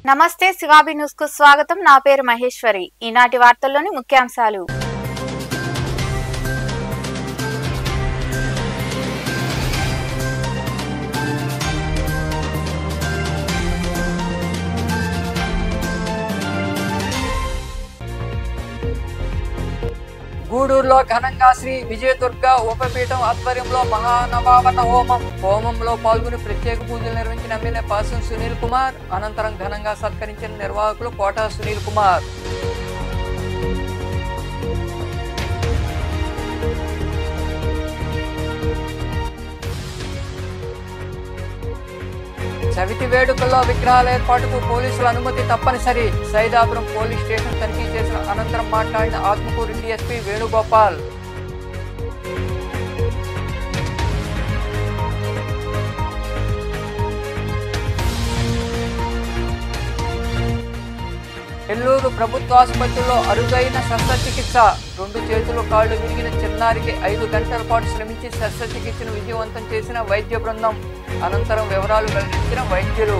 నమస్తే శివాబి న్యూస్ కు స్వాగతం. నా పేరు మహేశ్వరి. ఈనాటి వార్తల్లోని ముఖ్యాంశాలు. గూడూరులో ఘనంగా శ్రీ విజయదుర్గ ఉపపీఠం ఆధ్వర్యంలో మహానవావరణ హోమంలో పాల్గొని ప్రత్యేక పూజలు నిర్వహించిన ఎమ్మెల్యే పాసం సునీల్ కుమార్. అనంతరం ఘనంగా సత్కరించిన నిర్వాహకులు కోటా సునీల్ కుమార్. చవితి వేడుకల్లో విగ్రహాల ఏర్పాటుకు పోలీసుల అనుమతి తప్పనిసరి. సైదాపురం పోలీస్ స్టేషన్ తనిఖీ చేసిన అనంతరం మాట్లాడిన ఆత్మకూరు డీఎస్పీ వేణుగోపాల్. నెల్లూరు ప్రభుత్వ ఆసుపత్రిలో అరుదైన శస్త్రచికిత్స. 2 చేతులు కాళ్లు విరిగిన చిన్నారికి 5 గంటల పాటు శ్రమించి శస్త్రచికిత్సను విజయవంతం చేసిన వైద్య బృందం. అనంతరం వివరాలు వెల్లడించిన వైద్యులు.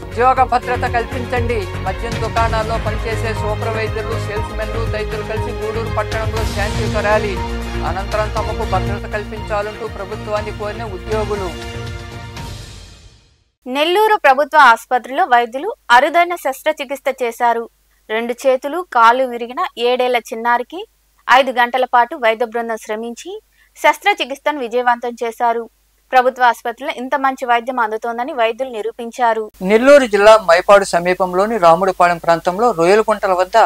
ఉద్యోగ భద్రత కల్పించండి. మద్యం దుకాణాల్లో పనిచేసే సూపర్వైజర్లు, సేల్స్ మెన్లు తదితరులు కలిసి గూడూరు పట్టణంలో శాంతియుత ర్యాలీ. అనంతరం తమకు భద్రత కల్పించాలంటూ ప్రభుత్వాన్ని కోరిన ఉద్యోగులు. నెల్లూరు ప్రభుత్వ ఆసుపత్రిలో వైద్యులు అరుదైన శస్త్రచికిత్స చేశారు. 2 చేతులు కాళ్లు విరిగిన 7 ఏళ్ల చిన్నారికి 5 గంటల పాటు వైద్య బృందం శ్రమించి శస్త్రచికిత్సను విజయవంతం చేశారు. ప్రభుత్వ ఆసుపత్రిలో ఇంత మంచి వైద్యం అందుతోందని వైద్యులు నిరూపించారు. నెల్లూరు జిల్లా మైపాడు సమీపంలోని రాముడిపాలెం ప్రాంతంలో రొయ్యలకుంటల వద్ద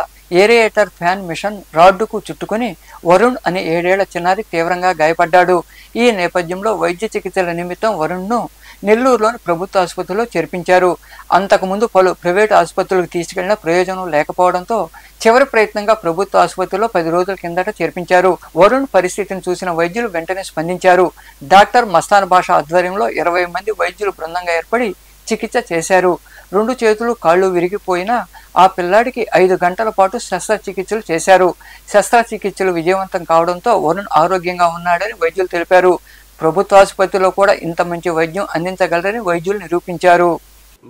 ఏరియేటర్ ఫ్యాన్ మిషన్ రాడ్డుకు చుట్టుకుని వరుణ్ అనే 7 ఏళ్ల చిన్నారి తీవ్రంగా గాయపడ్డాడు. ఈ నేపథ్యంలో వైద్య చికిత్సల నిమిత్తం వరుణ్ను నెల్లూరులోని ప్రభుత్వ ఆసుపత్రిలో చేర్పించారు. అంతకుముందు పలు ప్రైవేటు ఆసుపత్రులకు తీసుకెళ్లిన ప్రయోజనం లేకపోవడంతో చివరి ప్రయత్నంగా ప్రభుత్వ ఆసుపత్రిలో 10 రోజుల కిందట చేర్పించారు. వరుణ్ పరిస్థితిని చూసిన వైద్యులు వెంటనే స్పందించారు. డాక్టర్ మస్తాన్ భాష ఆధ్వర్యంలో 20 మంది వైద్యులు బృందంగా ఏర్పడి చికిత్స చేశారు. 2 చేతులు కాళ్లు విరిగిపోయినా ఆ పిల్లాడికి 5 గంటల పాటు శస్త్రచికిత్సలు చేశారు. శస్త్రచికిత్సలు విజయవంతం కావడంతో వరుణ్ ఆరోగ్యంగా ఉన్నాడని వైద్యులు తెలిపారు. ప్రభుత్వ ఆసుపత్రిలో కూడా ఇంత మంచి వైద్యం అందించగలరని వైద్యులు నిరూపించారు.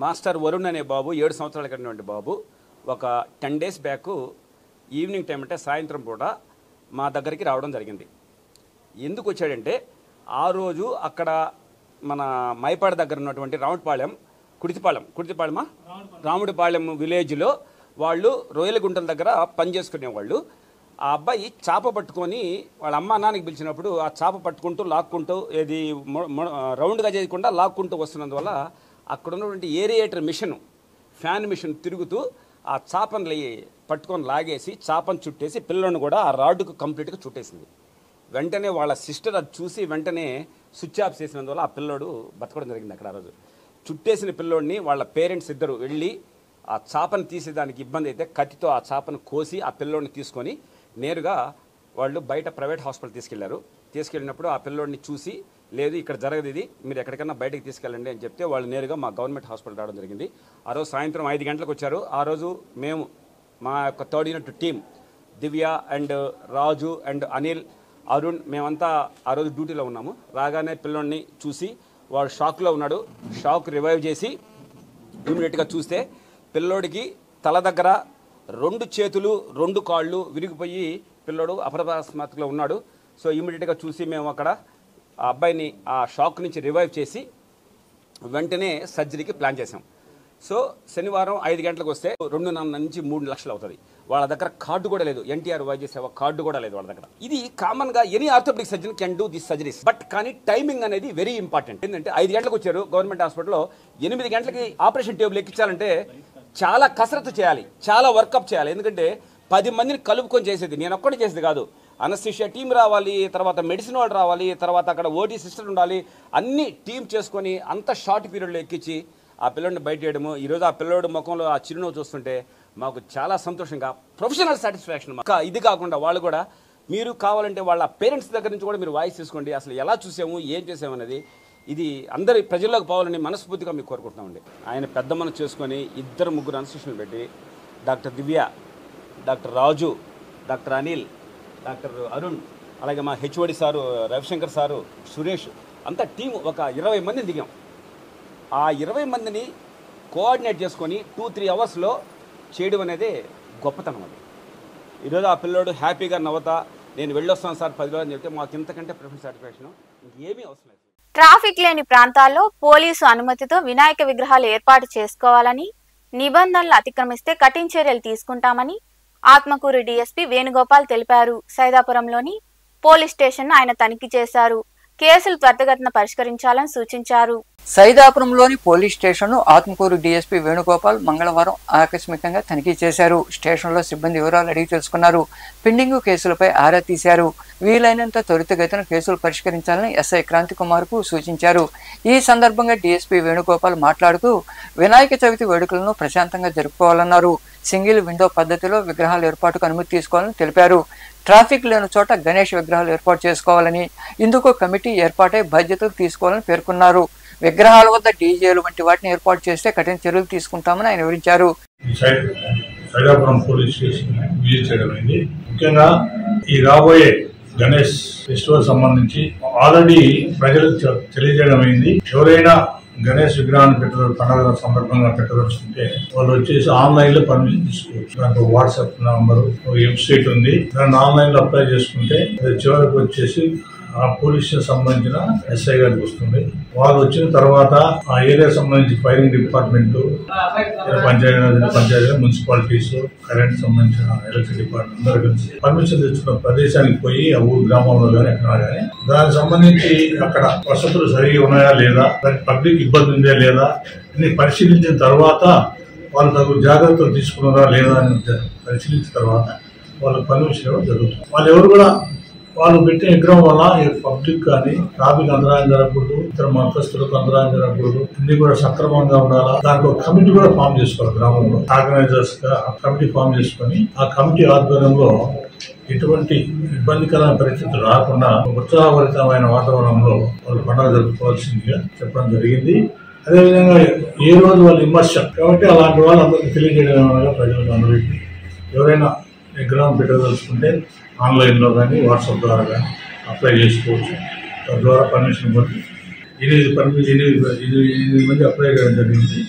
మాస్టర్ వరుణ్ అనే బాబు 7 సంవత్సరాల కలిగినటువంటి బాబు ఒక 10 డేస్ బ్యాక్ ఈవినింగ్ టైం అంటే సాయంత్రం పూట మా దగ్గరికి రావడం జరిగింది. ఎందుకు వచ్చాడంటే ఆ రోజు అక్కడ మన మైపాడు దగ్గర ఉన్నటువంటి రాముడిపాళెం విలేజ్లో వాళ్ళు రొయ్యలగుంటల దగ్గర పని చేసుకునేవాళ్ళు. ఆ అబ్బాయి చేప పట్టుకొని వాళ్ళ అమ్మ నాన్నకి పిలిచినప్పుడు ఆ చేప పట్టుకుంటూ లాక్కుంటూ ఏది రౌండ్గా చేయకుండా లాక్కుంటూ వస్తున్నందువల్ల అక్కడ ఉన్నటువంటి ఏరియేటర్ మిషన్ ఫ్యాన్ మిషన్ తిరుగుతూ ఆ చేపని పట్టుకొని లాగేసి చేపను చుట్టేసి పిల్లలను కూడా ఆ రాడ్డుకు కంప్లీట్గా చుట్టేసింది. వెంటనే వాళ్ళ సిస్టర్ అది చూసి వెంటనే స్విచ్ ఆఫ్ చేసినందువల్ల ఆ పిల్లోడు బతకడం జరిగింది. అక్కడ ఆ రోజు చుట్టేసిన పిల్లోడిని వాళ్ళ పేరెంట్స్ ఇద్దరు వెళ్ళి ఆ చేపను తీసేదానికి ఇబ్బంది అయితే కత్తితో ఆ చేపను కోసి ఆ పిల్లోడిని తీసుకొని నేరుగా వాళ్ళు బయట ప్రైవేట్ హాస్పిటల్ తీసుకెళ్ళినప్పుడు ఆ పిల్లోడిని చూసి లేదు ఇక్కడ జరగదు, ఇది మీరు ఎక్కడికైనా బయటకు తీసుకెళ్ళండి అని చెప్తే వాళ్ళు నేరుగా మా గవర్నమెంట్ హాస్పిటల్ రావడం జరిగింది. ఆ రోజు సాయంత్రం 5 గంటలకు వచ్చారు. ఆ రోజు మేము మా యొక్క 3rd unit team Divya and Raju and Anil, Arun మేమంతా ఆ రోజు డ్యూటీలో ఉన్నాము. రాగానే పిల్లోడిని చూసి వాడు షాక్లో ఉన్నాడు. షాక్ రివైవ్ చేసి ఇమీడియట్గా చూస్తే పిల్లోడికి తల దగ్గర 2 చేతులు 2 కాళ్ళు విరిగిపోయి పిల్లోడు అప్రమాత్మలో ఉన్నాడు. సో ఇమీడియట్గా చూసి మేము అక్కడ ఆ అబ్బాయిని ఆ షాక్ నుంచి రివైవ్ చేసి వెంటనే సర్జరీకి ప్లాన్ చేసాం. సో శనివారం 5 గంటలకు వస్తే 2.5 నుంచి 3 లక్షలు అవుతుంది. వాళ్ళ దగ్గర కార్డు కూడా లేదు, ఎన్టీఆర్ వైద్య సేవ కార్డు కూడా లేదు వాళ్ళ దగ్గర. ఇది కామన్గా any orthopaedic surgeon can do this surgeries, but కానీ టైమింగ్ అనేది వెరీ ఇంపార్టెంట్. ఏంటంటే 5 గంటలకు వచ్చారు గవర్నమెంట్ హాస్పిటల్లో, 8 గంటలకి ఆపరేషన్ టేబుల్ ఎక్కించాలంటే చాలా కసరత్తు చేయాలి, చాలా వర్కప్ చేయాలి. ఎందుకంటే 10 మందిని కలుపుకొని చేసేది, నేను ఒక్కడే చేసేది కాదు. అనస్థీషియా టీం రావాలి, తర్వాత మెడిసిన్ వాళ్ళు రావాలి, తర్వాత అక్కడ ఓటీ సిస్టర్ ఉండాలి, అన్ని టీం చేసుకొని అంత షార్ట్ పీరియడ్లో ఎక్కించి ఆ పిల్లోడిని బయట చేయడము. ఈరోజు ఆ పిల్లోడి ముఖంలో ఆ చిరునవ్వు చూస్తుంటే మాకు చాలా సంతోషంగా, ప్రొఫెషనల్ సాటిస్ఫాక్షన్. ఇది కాకుండా వాళ్ళు కూడా మీరు కావాలంటే వాళ్ళ పేరెంట్స్ దగ్గర నుంచి కూడా మీరు వాయిస్ తీసుకోండి, అసలు ఎలా చూసాము ఏం చేసాము అనేది. ఇది అందరి ప్రజల్లోకి పోవాలని మనస్ఫూర్తిగా మీకు కోరుకుంటున్నామండి. ఆయన పెద్ద మనసు చేసుకొని 2-3 అనస్థీషియన్లు పెట్టి డాక్టర్ దివ్య, డాక్టర్ రాజు, డాక్టర్ అనిల్, డాక్టర్ అరుణ్ అలాగే మా HOD sir, Ravishankar sir, Suresh అంతా టీం ఒక 20 మందిని దిగాం. ఆ 20 మందిని కోఆర్డినేట్ చేసుకొని 2-3 అవర్స్లో చేయడం అనేది గొప్పతనం. అది ఈరోజు ఆ పిల్లోడు హ్యాపీగా నవ్వుతా నేను వెళ్ళొస్తాను సార్ 10 రోజులు అని చెప్తే మాకు ఇంతకంటే ప్రిఫరెన్స్ సాటిస్ఫాక్షన్ ఇంకేమీ అవసరం లేదు. ట్రాఫిక్ లేని ప్రాంతాల్లో పోలీసు అనుమతితో వినాయక విగ్రహాలు ఏర్పాటు చేసుకోవాలని, నిబంధనలు అతిక్రమిస్తే కఠిన చర్యలు తీసుకుంటామని ఆత్మకూరు డీఎస్పీ వేణుగోపాల్ తెలిపారు. సైదాపురంలోని పోలీస్ స్టేషన్ ఆయన తనిఖీ చేశారు. కేసులు త్వరితగతిన పరిష్కరించాలని సూచించారు. సైదాపురంలోని పోలీస్ స్టేషన్ను ఆత్మకూరు డీఎస్పీ వేణుగోపాల్ మంగళవారం ఆకస్మికంగా తనిఖీ చేశారు. స్టేషన్లో సిబ్బంది వివరాలు అడిగి తెలుసుకున్నారు. పెండింగ్ కేసులపై ఆరా తీశారు. వీలైనంత త్వరితగతిన కేసులు పరిష్కరించాలని ఎస్ఐ క్రాంతికుమార్కు సూచించారు. ఈ సందర్భంగా డీఎస్పీ వేణుగోపాల్ మాట్లాడుతూ వినాయక చవితి వేడుకలను ప్రశాంతంగా జరుపుకోవాలన్నారు. సింగిల్ విండో పద్ధతిలో విగ్రహాల ఏర్పాటుకు అనుమతి తీసుకోవాలని తెలిపారు. ట్రాఫిక్ లేని చోట గణేష్ విగ్రహాలు ఏర్పాటు చేసుకోవాలని, ఇందుకు కమిటీ ఏర్పాటై బాధ్యతలు తీసుకోవాలని పేర్కొన్నారు. విగ్రహాల వద్ద డీజేలు వంటి వాటిని ఏర్పాటు చేస్తే కఠిన చర్యలు తీసుకుంటామని ఆయన వివరించారు. సైదాపురం పోలీస్ స్టేషన్ విజిట్ చేయడం అయింది. ముఖ్యంగా ఈ రాబోయే గణేష్ ఫెస్టివల్ సంబంధించి ఆల్రెడీ ప్రజలకు తెలియజేయడం అయింది. ఎవరైనా గణేష్ విగ్రహాన్ని పండుగ సందర్భంగా పెట్టదలుచుకుంటే వాళ్ళు వచ్చేసి ఆన్లైన్ లో పర్మిషన్ తీసుకోవచ్చు. దాంట్లో వాట్సాప్ నంబర్, వెబ్సైట్ ఉంది. దాన్ని ఆన్లైన్ లో అప్లై చేసుకుంటే చివరికి వచ్చేసి ఆ పోలీస్ సంబంధించిన ఎస్ఐ గారికి వస్తుంది. వాళ్ళు వచ్చిన తర్వాత ఆ ఏరియా సంబంధించి firing department, panchayat, municipalities, current సంబంధించిన ఎలక్ట్రిసిటీ డిపార్ట్మెంట్ అందరూ కలిసి పర్మిషన్ తెచ్చుకున్న ప్రదేశానికి పోయి ఆ ఊరు గ్రామంలో కానీ ఎక్కడ కానీ దానికి సంబంధించి అక్కడ వసతులు సరిగా ఉన్నాయా లేదా, దానికి పబ్లిక్ ఇబ్బంది ఉందా లేదా అని పరిశీలించిన తర్వాత వాళ్ళు తగు జాగ్రత్తలు తీసుకున్నారా లేదా అని పరిశీలించిన తర్వాత వాళ్ళకి పర్మిషన్ ఇవ్వడం జరుగుతుంది. వాళ్ళు ఎవరు కూడా వాళ్ళు పెట్టే విగ్రహం వల్ల పబ్లిక్ కానీ ట్రాఫిక్ అంతరాయం జరగకూడదు, ఇతర మతస్థులకు అంతరాయం జరగకూడదు, అన్ని కూడా సక్రమంగా ఉండాలా. దానికి ఒక కమిటీ కూడా ఫామ్ చేసుకోవాలి. గ్రామంలో ఆర్గనైజర్స్ గా కమిటీ ఫామ్ చేసుకొని ఆ కమిటీ ఆధ్వర్యంలో ఎటువంటి ఇబ్బందికరమైన పరిస్థితులు రాకుండా ఉత్సాహభరితమైన వాతావరణంలో వాళ్ళు పండుగ జరుపుకోవాల్సిందిగా చెప్పడం జరిగింది. అదేవిధంగా ఏ రోజు వాళ్ళు ఇమర్షన్ కాబట్టి అలాంటి వాళ్ళు అందరికీ తెలియజేయడం వల్ల ప్రజలకు అందరికీ ఎవరైనా విగ్రహం పెట్టదలుచుకుంటే ఆన్లైన్లో కానీ వాట్సాప్ ద్వారా కానీ అప్లై చేసుకోవచ్చు. తద్వారా పర్మిషన్ పొంది 8 మంది అప్లై చేయడం జరిగింది.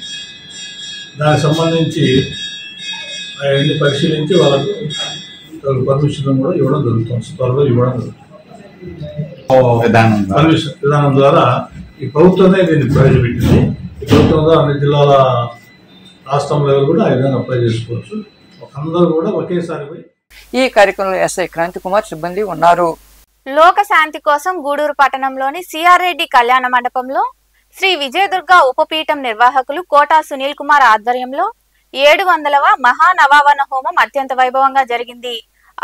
దానికి సంబంధించి అవన్నీ పరిశీలించి వాళ్ళకు పర్మిషన్ కూడా ఇవ్వడం జరుగుతుంది. త్వరలో ఇవ్వడం జరుగుతుంది. పర్మిషన్ విధానం ద్వారా ఈ ప్రభుత్వమే దీన్ని ప్రవేశపెట్టింది. ఈ ప్రభుత్వంలో అన్ని జిల్లాల రాష్ట్రంలో కూడా ఆ విధంగా అప్లై చేసుకోవచ్చు. అందరూ కూడా ఒకేసారి పోయి. ఈ కార్యక్రమంలో ఎస్ఐ క్రాంతికుమార్ సిబ్బంది ఉన్నారు. లోక శాంతి కోసం గూడూరు పట్టణంలోని సిఆర్ రెడ్డి కళ్యాణ మండపంలో శ్రీ విజయదుర్గ ఉపపీఠం నిర్వాహకులు కోటా సునీల్ కుమార్ ఆధ్వర్యంలో 700వ మహానవావరణ హోమం అత్యంత వైభవంగా జరిగింది.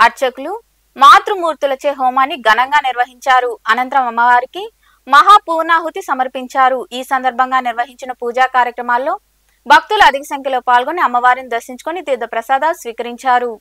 అర్చకులు మాతృమూర్తులచే హోమాన్ని ఘనంగా నిర్వహించారు. అనంతరం అమ్మవారికి మహాపూర్ణాహుతి సమర్పించారు. ఈ సందర్భంగా నిర్వహించిన పూజా కార్యక్రమాల్లో భక్తులు అధిక సంఖ్యలో పాల్గొని అమ్మవారిని దర్శించుకుని తీర్థ ప్రసాదాలు స్వీకరించారు.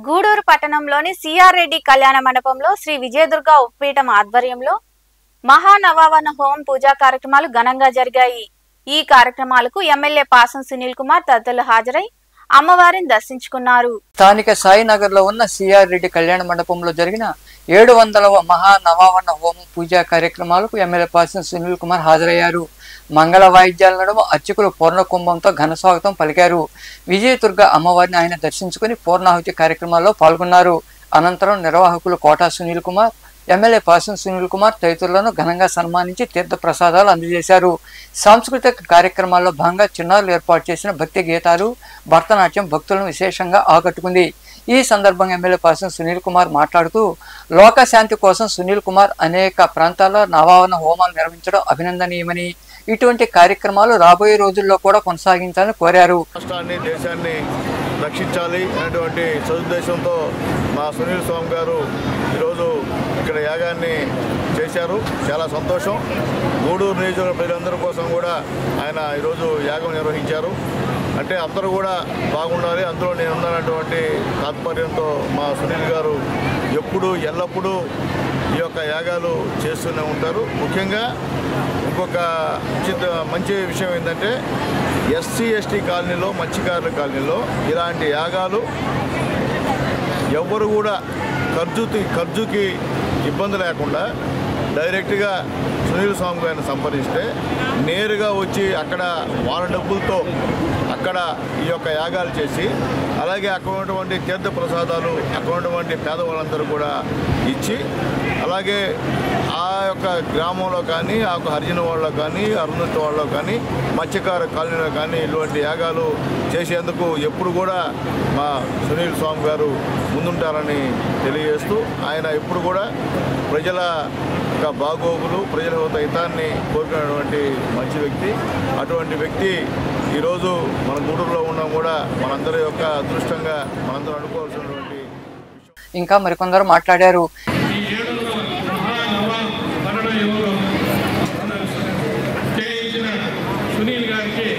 గూడూరు పట్టణంలోని సిఆర్ రెడ్డి కళ్యాణ మండపంలో శ్రీ విజయదుర్గ ఉపపీఠం ఆధ్వర్యంలో మహానవావరణ హోమం పూజా కార్యక్రమాలు ఘనంగా జరిగాయి. ఈ కార్యక్రమాలకు ఎమ్మెల్యే పాసం సునీల్ కుమార్ తదితరులు హాజరై అమ్మవారిని దర్శించుకున్నారు. స్థానిక సాయినగర్ లో ఉన్న సిఆర్ రెడ్డి కళ్యాణ మండపంలో జరిగిన 700వ మహానవావరణ హోమం పూజా కార్యక్రమాలకు ఎమ్మెల్యే పాసం సునీల్ కుమార్ హాజరయ్యారు. మంగళ వాయిద్యాల నడుమ అర్చకులు పూర్ణకుంభంతో ఘన స్వాగతం పలికారు. విజయదుర్గ అమ్మవారిని ఆయన దర్శించుకుని పూర్ణాహుతి కార్యక్రమాల్లో పాల్గొన్నారు. అనంతరం నిర్వాహకులు కోటా సునీల్ కుమార్, ఎమ్మెల్యే పాసం సునీల్ కుమార్ తదితరులను ఘనంగా సన్మానించి తీర్థ ప్రసాదాలు అందజేశారు. సాంస్కృతిక కార్యక్రమాల్లో భాగంగా చిన్నారులు ఏర్పాటు చేసిన భక్తి గీతాలు, భరతనాట్యం భక్తులను విశేషంగా ఆకట్టుకుంది. ఈ సందర్భంగా ఎమ్మెల్యే పాసం సునీల్ కుమార్ మాట్లాడుతూ లోక శాంతి కోసం సునీల్ కుమార్ అనేక ప్రాంతాల్లో నవావరణ హోమాలు నిర్వహించడం అభినందనీయమని, ఇటువంటి కార్యక్రమాలు రాబోయే రోజుల్లో కూడా కొనసాగించాలని కోరారు. రాష్ట్రాన్ని దేశాన్ని రక్షించాలి అనేటువంటి సదుద్దేశంతో మా సునీల్ స్వామి గారు ఈరోజు ఇక్కడ యాగాన్ని చేశారు. చాలా సంతోషం. గూడూరు నియోజకవర్గ ప్రజలందరి కోసం కూడా ఆయన ఈరోజు యాగం నిర్వహించారు. అంటే అందరూ కూడా బాగుండాలి, అందులో నేను ఉన్నానటువంటి తాత్పర్యంతో మా సునీల్ గారు ఎల్లప్పుడూ ఈ యొక్క యాగాలు చేస్తూనే ఉంటారు. ముఖ్యంగా ఇంకొక మంచి విషయం ఏంటంటే ఎస్సీ ఎస్టీ కాలనీలో, మత్స్యకారుల కాలనీలో ఇలాంటి యాగాలు ఎవ్వరు కూడా ఖర్చుకి ఇబ్బంది లేకుండా డైరెక్ట్గా సునీల్ స్వామి గారిని సంప్రదిస్తే నేరుగా వచ్చి అక్కడ వాళ్ళ డబ్బులతో అక్కడ ఈ యొక్క యాగాలు చేసి, అలాగే అక్కడ ఉన్నటువంటి తీర్థ ప్రసాదాలు అక్కడ ఉన్నటువంటి పేదవాళ్ళందరూ కూడా ఇచ్చి, అలాగే ఆ యొక్క గ్రామంలో కానీ, ఆ యొక్క హరిజన వాళ్ళలో కానీ, అరుణుత వాళ్ళలో కానీ, మత్స్యకార కాలనీలో కానీ ఇటువంటి యాగాలు చేసేందుకు ఎప్పుడు కూడా మా సునీల్ స్వామి గారు ముందుంటారని తెలియజేస్తూ, ఆయన ఎప్పుడు కూడా ప్రజల బాగోగులు, ప్రజల హితాన్ని కోరుకునేటువంటి మంచి వ్యక్తి. అటువంటి వ్యక్తి ఈరోజు మన గూడూరులో ఉన్నాం కూడా మనందరి యొక్క అదృష్టంగా మనందరూ అనుకోవాల్సినటువంటి. ఇంకా మరికొందరు మాట్లాడారు. సునీల్ గారికి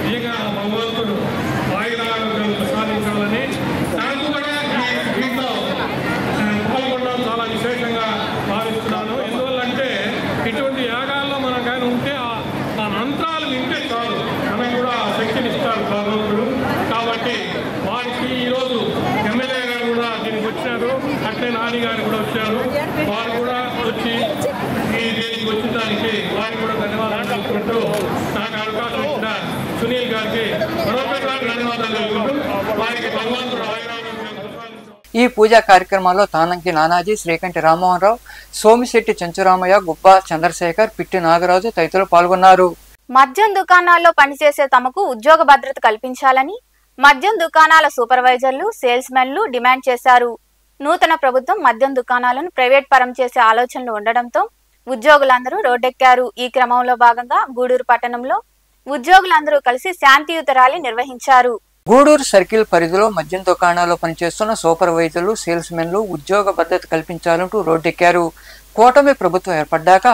నిజంగా భగవంతుడు ఆయురారోగ్యాలు ప్రసాదించాలని, నాకు కూడా దీంట్లో పాల్గొనడం చాలా విశేషంగా భావిస్తున్నాను. ఎందువల్లంటే ఇటువంటి యాగాల్లో మనం కానీ ఉంటే ఆ మంత్రాలు వింటే చాలు, మనకు కూడా శక్తిని ఇస్తారు భగవంతుడు. కాబట్టి వారికి ఈరోజు ఎమ్మెల్యే గారు కూడా దీనికి వచ్చారు, అట్లే నాని గారు కూడా వచ్చారు. వారు కూడా వచ్చి దీనికి వచ్చిన దానికి వారికి కూడా ధన్యవాదాలు తెలుపుకుంటూ, నాకు అవకాశం ఇచ్చిన సునీల్ గారికి మరొకసారి ధన్యవాదాలు తెలుపుకుంటూ వారికి భగవంతుడు ఈ పూజా కార్యక్రమాల్లో తానంకి నానాజీ, శ్రీకంఠి రామ్మోహన్ రావు, సోమిశెట్టి చెంచురామయ్య, గుబ్బా చంద్రశేఖర్, పిట్టి నాగరాజు తదితరులు పాల్గొన్నారు. మద్యం దుకాణాల్లో పనిచేసే తమకు ఉద్యోగ భద్రత కల్పించాలని మద్యం దుకాణాల సూపర్వైజర్లు, సేల్స్ మెన్లు డిమాండ్ చేశారు. నూతన ప్రభుత్వం మద్యం దుకాణాలను ప్రైవేట్ పరం చేసే ఆలోచనలు ఉండడంతో ఉద్యోగులందరూ రోడ్డెక్కారు. ఈ క్రమంలో భాగంగా గూడూరు పట్టణంలో ఉద్యోగులందరూ కలిసి శాంతియుత ర్యాలీ నిర్వహించారు. గూడూరు సర్కిల్ పరిధిలో మద్యం దుకాణాల్లో పనిచేస్తున్న సూపర్వైజర్లు, సేల్స్ మెన్లు ఉద్యోగ భద్రత కల్పించాలంటూ రోడ్డెక్కారు. కూటమి ప్రభుత్వం ఏర్పడ్డాక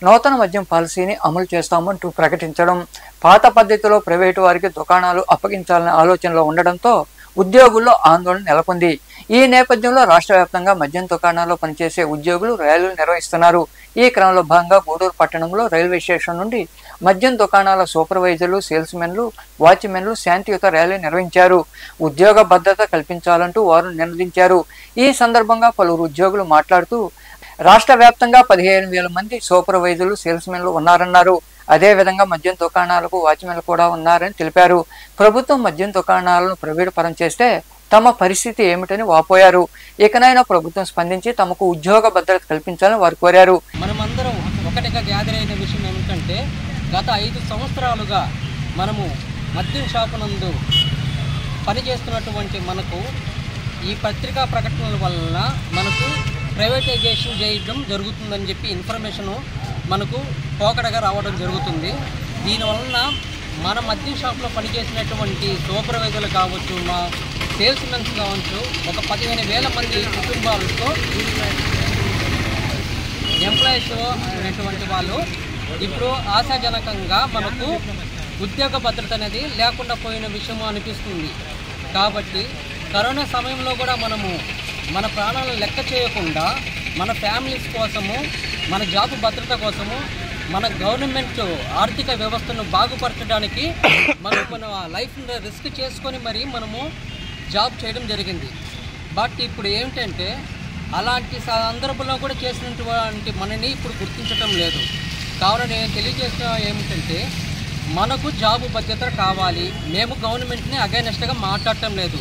నూతన మద్యం పాలసీని అమలు చేస్తామంటూ ప్రకటించడం, పాత పద్ధతిలో ప్రైవేటు వారికి దుకాణాలు అప్పగించాలనే ఆలోచనలో ఉండడంతో ఉద్యోగుల్లో ఆందోళన నెలకొంది. ఈ నేపథ్యంలో రాష్ట్ర వ్యాప్తంగా మద్యం దుకాణాల్లో పనిచేసే ఉద్యోగులు ర్యాలీలు నిర్వహిస్తున్నారు. ఈ క్రమంలో భాగంగా గూడూరు పట్టణంలో రైల్వే స్టేషన్ నుండి మద్యం దుకాణాల సూపర్వైజర్లు, సేల్స్మెన్లు, వాచ్మెన్లు శాంతియుత ర్యాలీ నిర్వహించారు. ఉద్యోగ భద్రత కల్పించాలంటూ వారు నినదించారు. ఈ సందర్భంగా పలువురు ఉద్యోగులు మాట్లాడుతూ రాష్ట్ర వ్యాప్తంగా 15,000 మంది సూపర్వైజర్లు, సేల్స్మెన్లు ఉన్నారన్నారు. అదేవిధంగా మద్యం దుకాణాలకు వాచ్మెన్లు కూడా ఉన్నారని తెలిపారు. ప్రభుత్వం మద్యం దుకాణాలను ప్రైవేటు పరం చేస్తే తమ పరిస్థితి ఏమిటని వాపోయారు. ఇకనైనా ప్రభుత్వం స్పందించి తమకు ఉద్యోగ భద్రత కల్పించాలని వారు కోరారు. మనమందరం ఒకటిగా గ్యాదర్ అయిన విషయం ఏమిటంటే గత 5 సంవత్సరాలుగా మనము మద్యం షాపు నందు పనిచేస్తున్నటువంటి మనకు ఈ పత్రికా ప్రకటనల వలన మనకు ప్రైవేటైజేషన్ చేయడం జరుగుతుందని చెప్పి ఇన్ఫర్మేషను మనకు పోకడగా రావడం జరుగుతుంది. దీనివలన మన మద్యం షాప్లో పనిచేసినటువంటి సూపర్వైజర్లు కావచ్చు, మా సేల్స్మెన్స్ కావచ్చు, ఒక 15,000 మంది కుటుంబాలతో ఎంప్లాయీస్ అనేటువంటి వాళ్ళు ఇప్పుడు ఆశాజనకంగా మనకు ఉద్యోగ భద్రత అనేది లేకుండా పోయిన విషయం అనిపిస్తుంది. కాబట్టి కరోనా సమయంలో కూడా మనము మన ప్రాణాలను లెక్క చేయకుండా మన ఫ్యామిలీస్ కోసము, మన జాబ్ భద్రత కోసము, మన గవర్నమెంట్ ఆర్థిక వ్యవస్థను బాగుపరచడానికి మన లైఫ్ని రిస్క్ చేసుకొని మరి మనము జాబ్ చేయడం జరిగింది. బట్ ఇప్పుడు ఏమిటంటే అలాంటి సందర్భంలో కూడా చేసినటువంటి మనని ఇప్పుడు గుర్తించడం లేదు. కావున నేను తెలియజేసిన ఏమిటంటే మనకు జాబ్ భద్రత కావాలి. మేము గవర్నమెంట్ని అగైనెస్ట్గా మాట్లాడటం లేదు.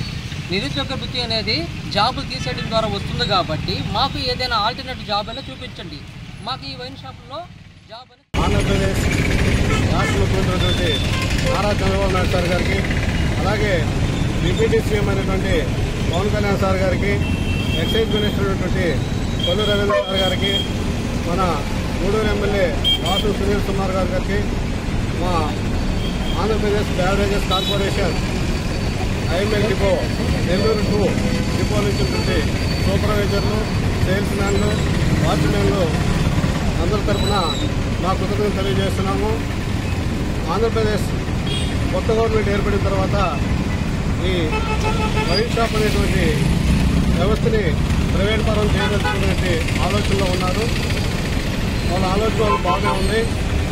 నిరుద్యోగ వృత్తి అనేది జాబులు తీసేయడం ద్వారా వస్తుంది కాబట్టి మాకు ఏదైనా ఆల్టర్నేట్ జాబ్ అయినా చూపించండి. మాకు ఈ వైన్ షాపులో జాబ్ అని. ఆంధ్రప్రదేశ్ రాష్ట్ర ముఖ్యమంత్రి నారా చంద్రబాబు నాయుడు సార్ గారికి, అలాగే డిప్యూటీ సీఎం అయినటువంటి పవన్ కళ్యాణ్ సార్ గారికి, ఎక్సైజ్ మినిస్టర్ అయినటువంటి కొల్లు రవీంద్ర సార్ గారికి, మన గూడూరు ఎమ్మెల్యే వాసు సునీల్ కుమార్ గారికి, మా Andhra Pradesh beverages corporation IML depot Nellore 2 depot నుంచి సూపర్వైజర్లు, సేల్స్ మ్యాన్లు, వాచ్మెన్లు అందరి తరఫున మా కృతజ్ఞతలు తెలియజేస్తున్నాము. ఆంధ్రప్రదేశ్ కొత్త గవర్నమెంట్ ఏర్పడిన తర్వాత ఈ వైన్ షాప్ అనేటువంటి వ్యవస్థని ప్రైవేట్ పరం చేయదలుచుకునే ఆలోచనలో ఉన్నారు. వాళ్ళ ఆలోచన బాగానే ఉంది.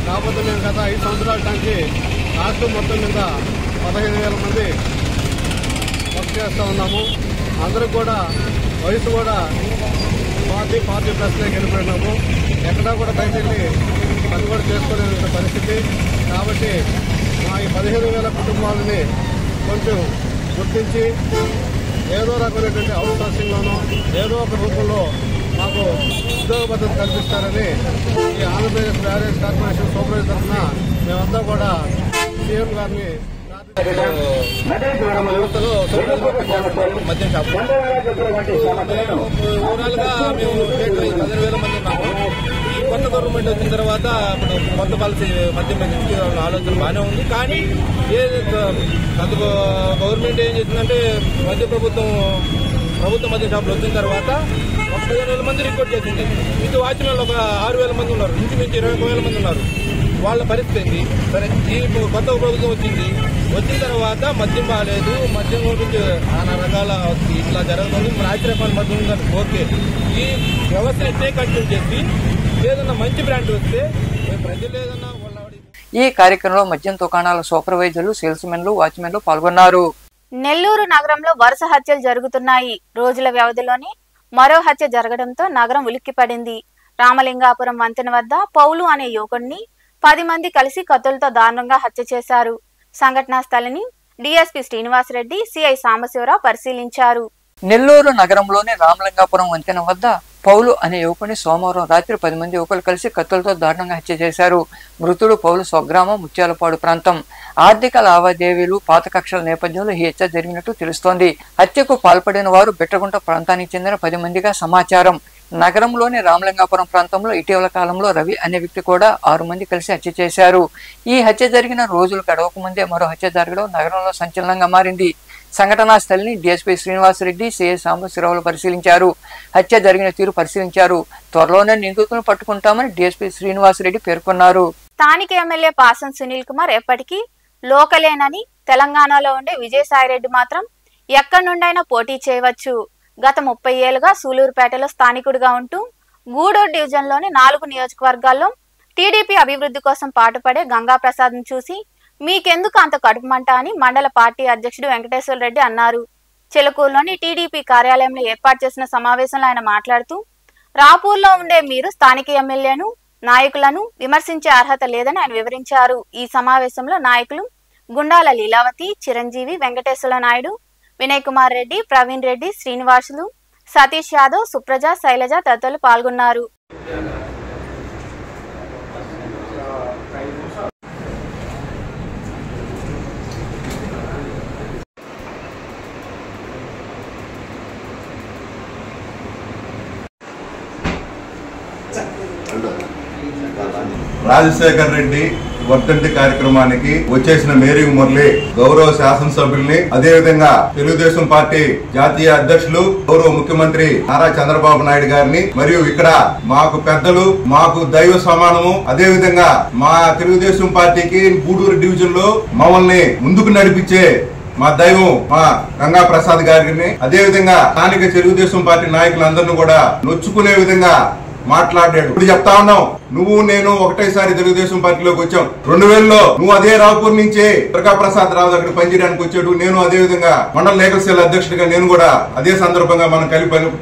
కాకపోతే మేము గత 5 సంవత్సరాల నుంచి రాష్ట్రం మొత్తం మీద 15,000 మంది వర్క్ చేస్తూ ఉన్నాము. అందరూ కూడా వయసు కూడా 40+ వెళ్ళిపోయినాము. ఎక్కడా కూడా బయటకెళ్ళి పని కూడా చేసుకునే పరిస్థితి. కాబట్టి మా ఈ 15,000 కుటుంబాలని కొంచెం గుర్తించి ఏదో రకమైనటువంటి అవుట్ సోర్సింగ్లోనూ ఏదో ఒక రూపంలో మాకు ఉద్యోగ భద్రత కల్పిస్తారని ఈ ఆంధ్రప్రదేశ్ బ్యారేజ్ కార్పొరేషన్ సూపర్వైజర్ తరఫున మేమంతా కూడా సీఎం గారిని వ్యవస్థలో మద్యం షాపు ఓవరాల్గా మేము 15,000 మంది ఉన్నాము. ఈ కొత్త గవర్నమెంట్ వచ్చిన తర్వాత ఇప్పుడు కొత్త పాలసీ మద్యం మీద ఆలోచన బాగానే ఉంది. కానీ గత గవర్నమెంట్ ఏం చేసిందంటే ప్రభుత్వం మద్యం షాపులు వచ్చిన తర్వాత 15,000 మంది రిక్రూట్ చేసింది. ఇది వాచ్మెన్లు ఒక 6,000 మంది ఉన్నారు. ఇంచుమించు 21,000 మంది ఉన్నారు. వాళ్ళ పరిస్థితి ఏంటి? సరే, ఈ కొత్త ప్రభుత్వం వచ్చిన తర్వాత మద్యం బాగాలేదు, మద్యం గురించి నానా రకాల ఇట్లా జరుగుతుంది, రాత్రి రకాల మద్యం ఉందని ఓకే. ఈ వ్యవస్థ ఎట్టే కంటిన్యూ చేసి ఏదన్నా మంచి బ్రాండ్ వస్తే ప్రజలు ఏదన్నా ఈ కార్యక్రమంలో మద్యం దుకాణాల సూపర్వైజర్లు, సేల్స్మెన్లు, వాచ్మెన్లు పాల్గొన్నారు. నెల్లూరు నగరంలో వరుస హత్యలు జరుగుతున్నాయి. రోజుల వ్యవధిలోనే మరో హత్య జరగడంతో నగరం ఉలిక్కిపడింది. రామలింగాపురం వంతెన వద్ద పౌలు అనే యువకుడిని 10 మంది కలిసి కత్తులతో దారుణంగా హత్య చేశారు. సంఘటనా స్థలిని డీఎస్పీ శ్రీనివాసరెడ్డి, సిఐ సాంబశివరావు పరిశీలించారు. నెల్లూరు నగరంలోని రామలింగాపురం వంతెన వద్ద పౌలు అనే యువకుని సోమవారం రాత్రి 10 మంది యువకులు కలిసి కత్తులతో దారుణంగా హత్య చేశారు. మృతుడు పౌలు స్వగ్రామం ముత్యాలపాడు ప్రాంతం. ఆర్థిక లావాదేవీలు, పాత కక్షల నేపథ్యంలో ఈ హత్య జరిగినట్టు తెలుస్తోంది. హత్యకు పాల్పడిన వారు బిట్రగుంట ప్రాంతానికి చెందిన 10 మందిగా సమాచారం. నగరంలోని రామలింగాపురం ప్రాంతంలో ఇటీవల కాలంలో రవి అనే వ్యక్తి కూడా 6 మంది కలిసి హత్య చేశారు. ఈ హత్య జరిగిన రోజులు గడవక ముందే మరో హత్య జరగడం నగరంలో సంచలనంగా మారింది. సంఘటనా స్థలిని డీఎస్పీ శ్రీనివాసరెడ్డి, సిఐ సాంబశివరావులు పరిశీలించారు. హత్య జరిగిన తీరు పరిశీలించారు. త్వరలోనే నిందితులను పట్టుకుంటామని డీఎస్పీ శ్రీనివాసరెడ్డి పేర్కొన్నారు. స్థానిక ఎమ్మెల్యే పాసం సునీల్ కుమార్ ఎప్పటికీ లోకలేనని, తెలంగాణలో ఉండే విజయసాయిరెడ్డి మాత్రం ఎక్కడి నుండైనా పోటీ చేయవచ్చు. గత 30 ఏళ్లుగా సూలూరుపేటలో స్థానికుడిగా ఉంటూ గూడూరు డివిజన్లోని 4 నియోజకవర్గాల్లో టీడీపీ అభివృద్ధి కోసం పాటుపడే గంగాప్రసాద్ను చూసి మీకెందుకు అంత కడుపుమంట అని మండల పార్టీ అధ్యక్షుడు వెంకటేశ్వర రెడ్డి అన్నారు. చిలకూరులోని టీడీపీ కార్యాలయంలో ఏర్పాటు చేసిన సమావేశంలో ఆయన మాట్లాడుతూ రాపూర్లో ఉండే మీరు స్థానిక ఎమ్మెల్యేను నాయకులను విమర్శించే అర్హత లేదని ఆయన వివరించారు. ఈ సమావేశంలో నాయకులు గుండాల లీలావతి, చిరంజీవి, వెంకటేశ్వర నాయుడు, వినయ్ కుమార్ రెడ్డి, ప్రవీణ్ రెడ్డి, శ్రీనివాసులు, సతీష్ యాదవ్, సుప్రజ, శైలజ తదితరులు పాల్గొన్నారు. రాజశేఖర్ రెడ్డి వర్ధంతి కార్యక్రమానికి వచ్చేసిన మేరీ మురళి, గౌరవ శాసనసభ్యుల్ని, అదేవిధంగా తెలుగుదేశం పార్టీ జాతీయ అధ్యక్షులు గౌరవ ముఖ్యమంత్రి నారా చంద్రబాబు నాయుడు గారిని, మరియు ఇక్కడ మాకు పెద్దలు, మాకు దైవ సమానము, అదేవిధంగా మా తెలుగుదేశం పార్టీకి గూడూరు డివిజన్ లో మమ్మల్ని ముందుకు నడిపించే మా దైవం మా గంగా ప్రసాద్ గారిని, అదేవిధంగా స్థానిక తెలుగుదేశం పార్టీ నాయకులందరినీ కూడా నొచ్చుకునే విధంగా మాట్లాడాడు. ఇప్పుడు చెప్తా ఉన్నాం, నువ్వు నేను ఒకటేసారి తెలుగుదేశం పార్టీలోకి వచ్చాం. 2000లో నువ్వు అదే రావుపూర్ నుంచే గంగా ప్రసాద్ రావు దగ్గర పనిచేయడానికి వచ్చాడు. నేను అదే విధంగా మండల లీగల్ సెల్ అధ్యక్షుడిగా నేను కూడా అదే సందర్భంగా మనం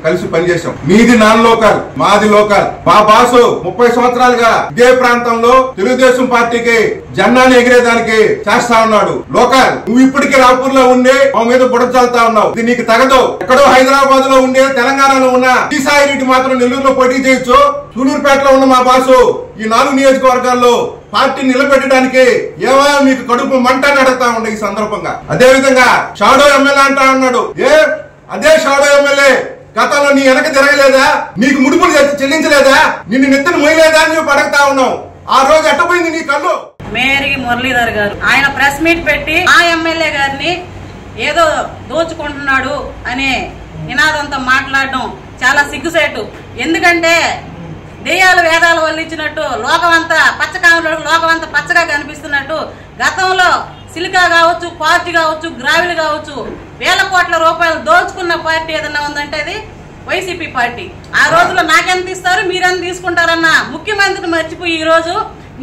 కలిసి పనిచేసాం. మీది నాన్ లోకల్, మాది లోకల్. మా బాసు 30 సంవత్సరాలుగా ఇదే ప్రాంతంలో తెలుగుదేశం పార్టీకి జెండాను ఎగిరేదానికి చేస్తా ఉన్నాడు. లోకల్. నువ్వు ఇప్పటికీ రావుపూర్ లో ఉండే మా మీద బుడత చల్లుతా ఉన్నావు. ఇది నీకు తగదు. ఎక్కడో హైదరాబాద్ లో ఉండే, తెలంగాణలో ఉన్న ఈసాయి రెడ్డి మాత్రం నెల్లూరులో పోటీ చేయొచ్చు. సూలూరుపేటలో ఉన్న మా బాసు ఈ 4 నియోజకవర్గాల్లో పార్టీ నిలబెట్టడానికి ఏమైనా మీకు కడుపు మంట అడుగుతా ఉండే ఈ సందర్భంగా. అదే విధంగా షాడో ఎమ్మెల్యే అంటా ఉన్నాడు. అదే షాడో ఎమ్మెల్యే గతంలో నీ వెనక తిరగలేదా? నీకు ముడుపులు చెల్లించలేదా? నిన్ను నెత్తిన మొయ్యలేదా అని చెప్పి అడుగుతా ఉన్నావు. ఆ రోజు ఎట్టపోయింది నీ కళ్ళు? మేరీ మురళీధర్ గారు ఆయన ప్రెస్ మీట్ పెట్టి ఆ ఎమ్మెల్యే గారిని ఏదో దోచుకుంటున్నాడు అనే నినాదంతో మాట్లాడడం చాలా సిగ్గుసేటు. ఎందుకంటే దెయ్యాలు వేదాలు వల్లించినట్టు లోకమంతా లోకమంతా పచ్చగా కనిపిస్తున్నట్టు గతంలో సిలికా కావచ్చు, పార్టీ కావచ్చు, గ్రావిల్ కావచ్చు, వేల కోట్ల రూపాయలు దోచుకున్న పార్టీ ఏదన్నా ఉందంటే అది వైసీపీ పార్టీ. ఆ రోజుల్లో నాకెంత ఇస్తారు, మీరెంత తీసుకుంటారన్న ముఖ్యమంత్రిని మర్చిపోయి ఈ రోజు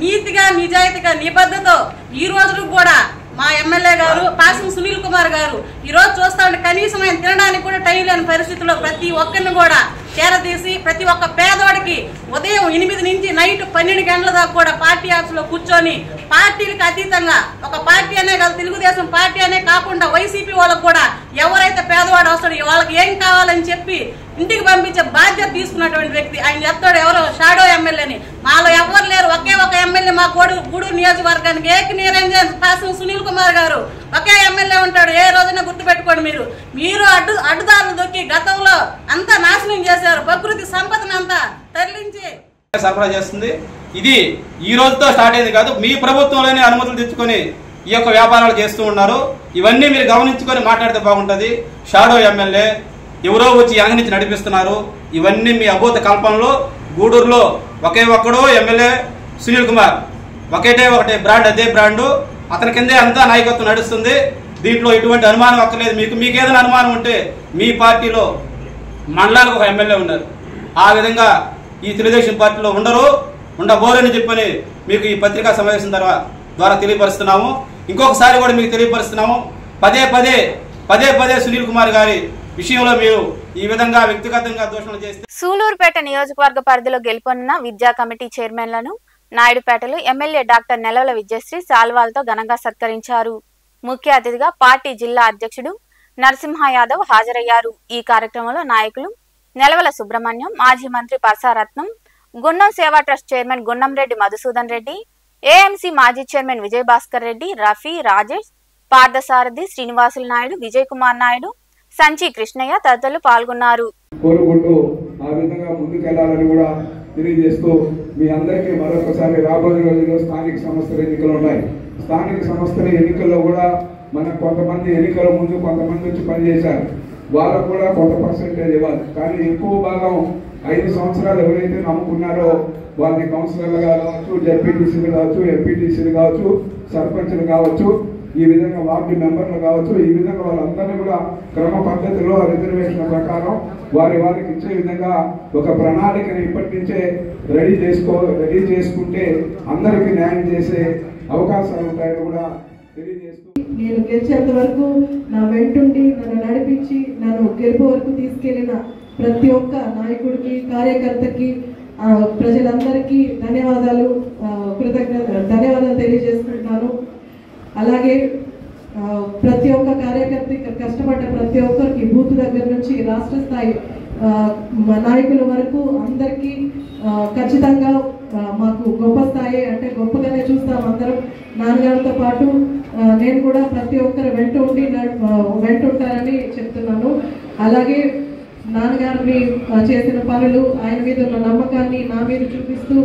నీతిగా, నిజాయితీగా, నిబద్ధతో ఈ రోజుకు కూడా మా ఎమ్మెల్యే గారు పాసం సునీల్ కుమార్ గారు ఈ రోజు చూస్తా ఉంటే కనీసం ఆయన తినడానికి కూడా టైం లేని పరిస్థితుల్లో ప్రతి ఒక్కరిని కూడా చేరదీసి ప్రతి ఒక్క పేదవాడికి ఉదయం 8 నుంచి నైట్ 12 గంటల దాకా కూడా పార్టీ ఆఫీస్ లో కూర్చొని పార్టీలకు అతీతంగా ఒక పార్టీ అనే కాదు, తెలుగుదేశం పార్టీ అనే కాకుండా వైసీపీ వాళ్ళకు కూడా ఎవరైతే పేదవాడు వస్తాడో వాళ్ళకి ఏం కావాలని చెప్పి ఇంటికి పంపించే బాధ్యత తీసుకున్నటువంటి వ్యక్తి. ఆయన చెప్తాడు ఎవరో షాడో ఎమ్మెల్యేని. మాలో ఎవరు లేరు, ఒకే ఒక ఎమ్మెల్యే మా గూడూరు నియోజకవర్గానికి ఏక నిరంజన్ పాసం సునీల్ కుమార్ గారు ఒకే ఎమ్మెల్యే ఉంటాడు. ఏ రోజున గుర్తుపెట్టుకోండి. మీరు అడ్డుదారులు దొక్కి గతంలో అంతా నాశనం చేశారు. ప్రకృతి సంపదను అంతా తరలించి సరఫరా చేస్తుంది. ఇది ఈ రోజుతో స్టార్ట్ అయింది కాదు, మీ ప్రభుత్వంలోనే అనుమతులు తెచ్చుకొని ఈ యొక్క వ్యాపారాలు చేస్తూ ఉన్నారు. ఇవన్నీ మీరు గమనించుకొని మాట్లాడితే బాగుంటుంది. షాడో ఎమ్మెల్యే ఎవరో వచ్చి వెనక నుంచి నడిపిస్తున్నారు. ఇవన్నీ మీ అభూత కల్పనలో. గూడూరులో ఒకే ఒక్కడో ఎమ్మెల్యే సునీల్ కుమార్, ఒకటే బ్రాండ్, అదే బ్రాండు, అతని కిందే అంతా నాయకత్వం నడుస్తుంది. దీంట్లో ఎటువంటి అనుమానం అక్కర్లేదు. మీకు ఏదైనా అనుమానం ఉంటే మీ పార్టీలో మండలానికి ఒక ఎమ్మెల్యే ఉన్నారు. ఆ విధంగా ఈ తెలుగుదేశం పార్టీలో ఉండబోరని చెప్పని మీకు ఈ పత్రికా సమావేశం ద్వారా తెలియపరుస్తున్నాము. ఇంకొకసారి కూడా మీకు తెలియపరుస్తున్నాము. పదే సునీల్ కుమార్ గారి విషయంలో మీరు ఈ విధంగా వ్యక్తిగతంగా దూషణలు చేస్తే. సూలూరుపేట నియోజకవర్గ పరిధిలో గెలుపొందిన విద్యా కమిటీ చైర్మన్లను నాయుడుపేటలో ఎమ్మెల్యే డాక్టర్ నెలవల విజయశ్రీ శాల్వాలతో ఘనంగా సత్కరించారు. ముఖ్య అతిథిగా పార్టీ జిల్లా అధ్యక్షుడు నరసింహ యాదవ్ హాజరయ్యారు. ఈ కార్యక్రమంలో నాయకులు నెలవల సుబ్రహ్మణ్యం, మాజీ మంత్రి Parsaratnam, Gundam Seva trust chairman Gundamreddy Madhusudan Reddy, AMC మాజీ చైర్మన్ విజయ్ భాస్కర్ రెడ్డి, రఫీ, రాజేష్, పార్థసారథి, శ్రీనివాసులు నాయుడు, విజయ్ కుమార్ నాయుడు, సంచి కృష్ణయ్య తదితరులు పాల్గొన్నారు. కోరుకుంటూ ఆ విధంగా ముందుకెళ్లాలని కూడా తెలియజేస్తూ మీ అందరికీ మరొకసారి రాబోయే రోజుల్లో స్థానిక సంస్థల ఎన్నికలు ఉన్నాయి. స్థానిక సంస్థల ఎన్నికల్లో కూడా మనకు కొంతమంది ఎన్నికల ముందు కొంతమంది వచ్చి పనిచేశారు. వాళ్ళకు కూడా కొంత పర్సెంటేజ్ ఇవ్వాలి. కానీ ఎక్కువ భాగం 5 సంవత్సరాలు ఎవరైతే నమ్ముకున్నారో వాళ్ళని కౌన్సిలర్లు కావచ్చు, జెడ్పీటీసీలు కావచ్చు, ఎంపీటీసీలు కావచ్చు, సర్పంచ్లు కావచ్చు, ఈ విధంగా వార్డు మెంబర్లు కావచ్చు, ఈ విధంగా వాళ్ళందరినీ కూడా క్రమ పద్ధతిలో రిజర్వేషన్ ప్రకారం వారికి ఇచ్చే విధంగా ఒక ప్రణాళికని ఇప్పటి నుంచే రెడీ చేసుకుంటే అందరికీ న్యాయం చేసే అవకాశాలు ఉంటాయని కూడా తెలియజేస్తూ, నేను గెలిచేంత వరకు నా వెంటుండి నన్ను నడిపించి నన్ను గెలుపు వరకు తీసుకెళ్లిన ప్రతి ఒక్క నాయకుడికి, కార్యకర్తకి, ప్రజలందరికీ ధన్యవాదాలు తెలియజేస్తున్నాను. అలాగే ప్రతి ఒక్క కార్యకర్త కష్టపడ్డ ప్రతి ఒక్కరికి బూత్ దగ్గర నుంచి రాష్ట్ర స్థాయి నాయకుల వరకు అందరికీ ఖచ్చితంగా మాకు గొప్ప స్థాయి అంటే గొప్పగానే చూస్తాం అందరం. నాన్నగారితో పాటు నేను కూడా ప్రతి ఒక్కరు వెంటుంటారని చెప్తున్నాను. అలాగే నాన్నగారిని చేసిన పనులు, ఆయన మీద ఉన్న నమ్మకాన్ని నా మీద చూపిస్తూ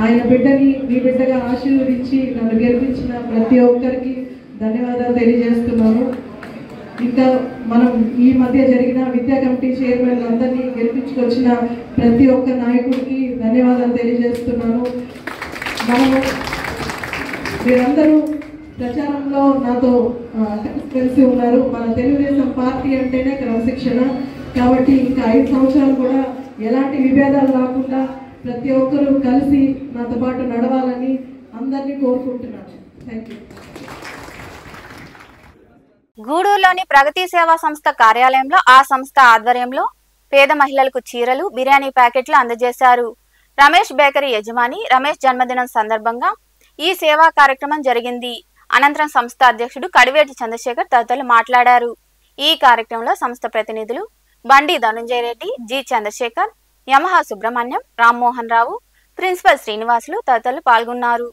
ఆయన బిడ్డని మీ బిడ్డగా ఆశీర్వదించి నన్ను గెలిపించిన ప్రతి ఒక్కరికి ధన్యవాదాలు తెలియజేస్తున్నాను. ఇంకా మనం ఈ మధ్య జరిగిన విద్యా కమిటీ చైర్మన్ అందరినీ గెలిపించుకొచ్చిన ప్రతి ఒక్క నాయకుడికి ధన్యవాదాలు తెలియజేస్తున్నాను. మీరందరూ ప్రచారంలో నాతో కలిసి ఉన్నారు. మన తెలుగుదేశం పార్టీ అంటేనే క్రమశిక్షణ కాబట్టి ఇంకా 5 సంవత్సరాలు కూడా ఎలాంటి విభేదాలు రాకుండా ప్రతి ఒక్కరూ కలిసి నాతో పాటు నడవాలని అందరినీ కోరుకుంటున్నాను. Thank you. గూడూరులోని ప్రగతి సేవా సంస్థ కార్యాలయంలో ఆ సంస్థ ఆధ్వర్యంలో పేద మహిళలకు చీరలు, బిర్యానీ ప్యాకెట్లు అందజేశారు. రమేష్ బేకరీ యజమాని రమేష్ జన్మదినం సందర్భంగా ఈ సేవా కార్యక్రమం జరిగింది. అనంతరం సంస్థ అధ్యక్షుడు కడివేటి చంద్రశేఖర్ తదితరులు మాట్లాడారు. ఈ కార్యక్రమంలో సంస్థ ప్రతినిధులు బండి Dhanunjaya Reddy, G Chandrasekhar, Yamaha Subrahmanyam, Rammohan Rao, principal Srinivasulu తదితరులు పాల్గొన్నారు.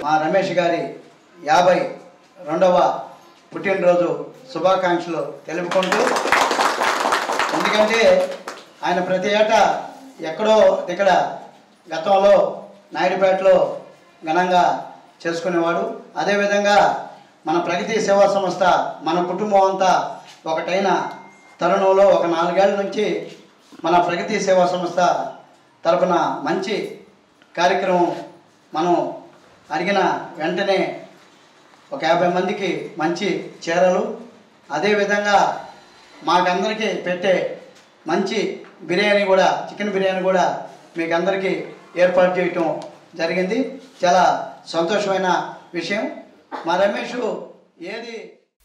మా రమేష్ గారి 52వ పుట్టినరోజు శుభాకాంక్షలు తెలుపుకుంటూ, ఎందుకంటే ఆయన ప్రతి ఏటా ఎక్కడో ఇక్కడ గతంలో నాయుడుపేటలో ఘనంగా చేసుకునేవాడు. అదేవిధంగా మన ప్రగతి సేవా సంస్థ మన కుటుంబం అంతా ఒకటైన తరుణంలో ఒక 4 ఏళ్ల నుంచి మన ప్రగతి సేవా సంస్థ తరపున మంచి కార్యక్రమం మనం అడిగిన వెంటనే ఒక 50 మందికి మంచి చీరలు, అదేవిధంగా మాకందరికీ పెట్టే మంచి బిర్యానీ కూడా, చికెన్ బిర్యానీ కూడా మీకు అందరికీ ఏర్పాటు చేయటం జరిగింది. చాలా సంతోషమైన విషయం. మా రమేష్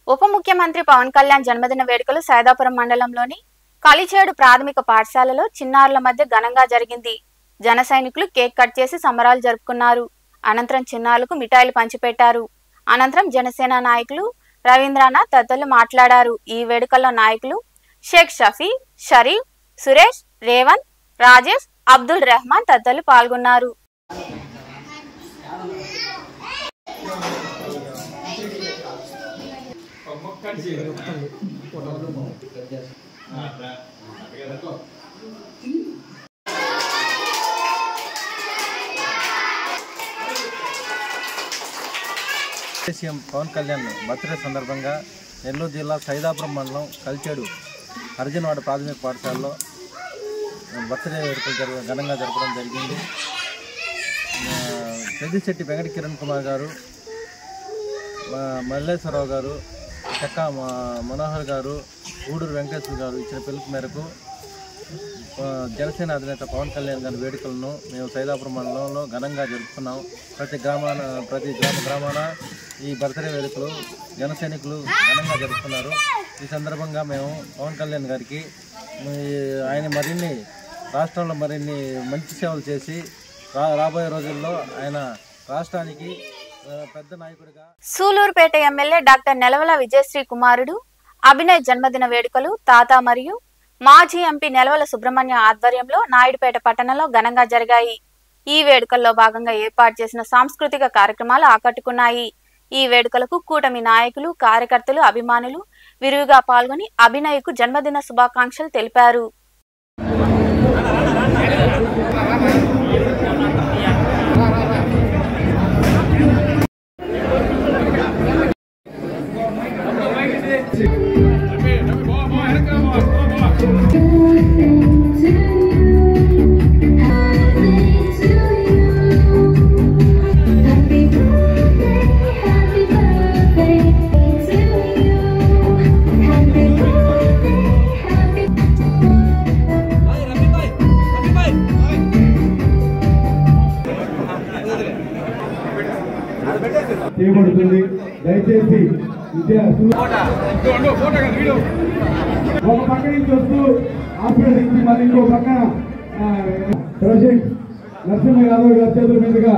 ఉప ముఖ్యమంత్రి పవన్ కళ్యాణ్ జన్మదిన వేడుకలు సైదాపురం మండలంలోని కలిచేడు ప్రాథమిక పాఠశాలలో చిన్నారుల మధ్య ఘనంగా జరిగింది. జన సైనికులు కేక్ కట్ చేసి సంబరాలు జరుపుకున్నారు. అనంతరం చిన్నారులకు మిఠాయిలు పంచిపెట్టారు. అనంతరం జనసేన నాయకులు రవీంద్రనాథ్ తదితరులు మాట్లాడారు. ఈ వేడుకల్లో నాయకులు షేక్ షఫీ, షరీఫ్, సురేష్, రేవంత్, రాజేష్, అబ్దుల్ రెహమాన్ తదితరులు పాల్గొన్నారు. సీఎం పవన్ కళ్యాణ్ బర్త్డే సందర్భంగా నెల్లూరు జిల్లా సైదాపురం మండలం కలిచేడు హరిజనవాడ ప్రాథమిక పాఠశాలలో బర్త్డే వేడుకలు ఘనంగా జరపడం జరిగింది. పెద్దిశెట్టి వెంకట కిరణ్ కుమార్ గారు, మల్లేశ్వరరావు గారు, చెక్క మనోహర్ గారు, గూడూరు వెంకటేశ్వర గారు ఇచ్చిన పిలుపు మేరకు జనసేన అధినేత పవన్ కళ్యాణ్ గారి వేడుకలను మేము సైదాపురం మండలంలో ఘనంగా జరుపుకున్నాం. ప్రతి గ్రామాన ఈ బర్త్డే వేడుకలు జన సైనికులు ఘనంగా జరుపుకున్నారు. ఈ సందర్భంగా మేము పవన్ కళ్యాణ్ గారికి ఆయన మరిన్ని రాష్ట్రంలో మరిన్ని మంచి సేవలు చేసి రాబోయే రోజుల్లో ఆయన రాష్ట్రానికి పెద్ద నాయకుడిగా. సూలూరుపేట ఎమ్మెల్యే డాక్టర్ నెలవల విజయశ్రీ కుమారుడు అభినయ్ జన్మదిన వేడుకలు తాత మరియు మాజీ ఎంపీ నెలవల సుబ్రహ్మణ్య ఆధ్వర్యంలో నాయుడుపేట పట్టణంలో ఘనంగా జరిగాయి. ఈ వేడుకల్లో భాగంగా ఏర్పాటు చేసిన సాంస్కృతిక కార్యక్రమాలు ఆకట్టుకున్నాయి. ఈ వేడుకలకు కూటమి నాయకులు, కార్యకర్తలు, అభిమానులు విరివిగా పాల్గొని అభినయ్కు జన్మదిన శుభాకాంక్షలు తెలిపారు. ఉపయోగపడుతుంది. దయచేసి ఒక పక్క నుంచి వస్తూ ఆశీర్వదించి మళ్ళీ ఇంకో పక్క ప్రెసిడెంట్ నరసింహ యాదవ్ గారి చేతుల మీదుగా